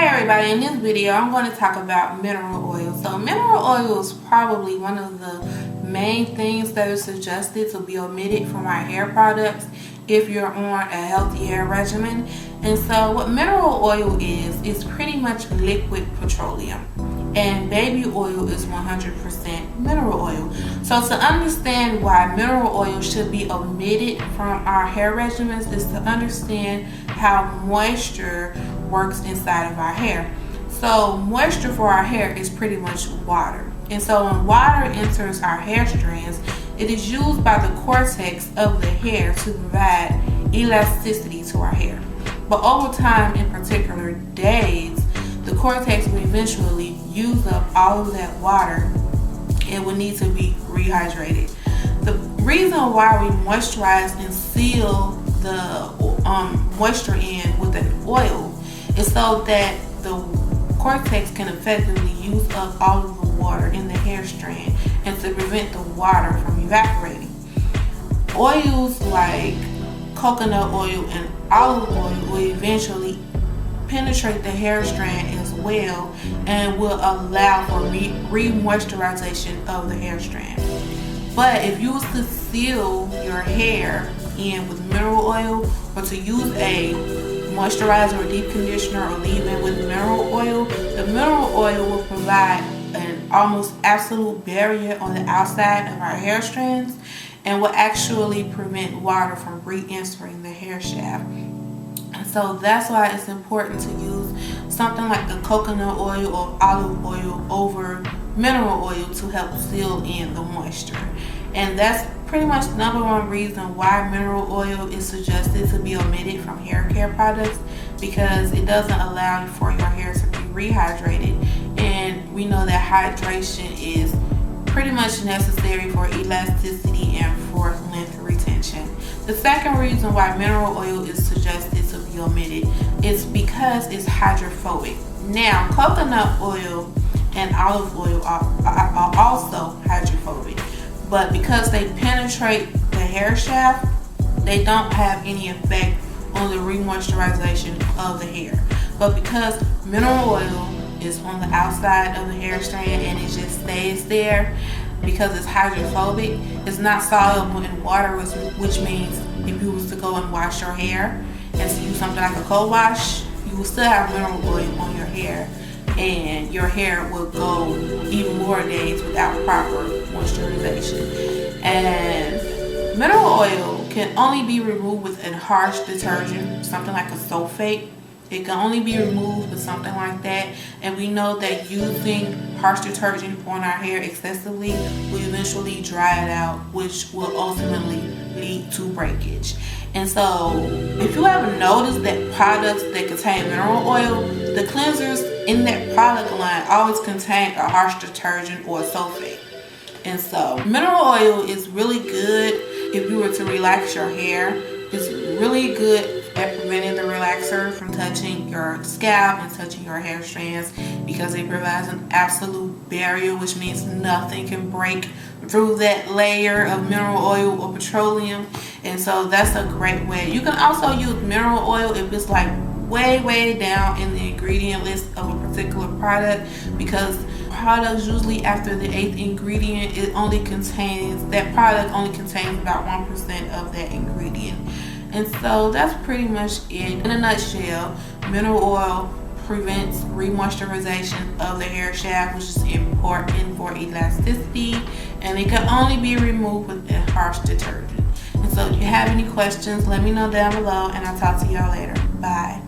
Hey everybody, in this video I'm going to talk about mineral oil. So mineral oil is probably one of the main things that is suggested to be omitted from our hair products if you're on a healthy hair regimen. And so what mineral oil is pretty much liquid petroleum, and baby oil is 100% mineral oil. So to understand why mineral oil should be omitted from our hair regimens is to understand how moisture works inside of our hair. So moisture for our hair is pretty much water. And so when water enters our hair strands, it is used by the cortex of the hair to provide elasticity to our hair. But over time, in particular days, the cortex will eventually use up all of that water and will need to be rehydrated. The reason why we moisturize and seal the moisture in with an oil is so that the cortex can effectively use up all of the water in the hair strand and to prevent the water from evaporating. Oils like coconut oil and olive oil will eventually penetrate the hair strand as well and will allow for re-moisturization of the hair strand. But if you was to seal your hair in with mineral oil, or to use a moisturizer or deep conditioner or leave in with mineral oil, the mineral oil will provide an almost absolute barrier on the outside of our hair strands and will actually prevent water from re-entering the hair shaft. And so that's why it's important to use something like the coconut oil or olive oil over mineral oil to help seal in the moisture. And that's pretty much the number one reason why mineral oil is suggested to be omitted from hair care products, because it doesn't allow for your hair to be rehydrated. And we know that hydration is pretty much necessary for elasticity and for length retention. The second reason why mineral oil is suggested to be omitted is because it's hydrophobic. Now, coconut oil and olive oil are also hydrophobic, but because they penetrate the hair shaft, they don't have any effect on the re-moisturization of the hair. But because mineral oil is on the outside of the hair strand and it just stays there, because it's hydrophobic, it's not soluble in water, which means if you was to go and wash your hair and to use something like a cold wash, you will still have mineral oil on your hair, and your hair will go even more days without proper moisturization. And mineral oil can only be removed with a harsh detergent, something like a sulfate. It can only be removed with something like that, and we know that using harsh detergent on our hair excessively will eventually dry it out, which will ultimately lead to breakage. And so if you ever noticed that products that contain mineral oil, the cleansers in that product line always contain a harsh detergent or a sulfate. And so mineral oil is really good if you were to relax your hair. It's really good at preventing the relaxer from touching your scalp and touching your hair strands, because it provides an absolute barrier, which means nothing can break through that layer of mineral oil or petroleum. And so that's a great way. You can also use mineral oil if it's like way down in the ingredient list of a particular product, because products usually after the 8th ingredient, that product only contains about 1% of that ingredient. And so that's pretty much it. In a nutshell, mineral oil prevents re-moisturization of the hair shaft, which is important for elasticity, and it can only be removed with a harsh detergent. And so if you have any questions, let me know down below, and I'll talk to y'all later. Bye.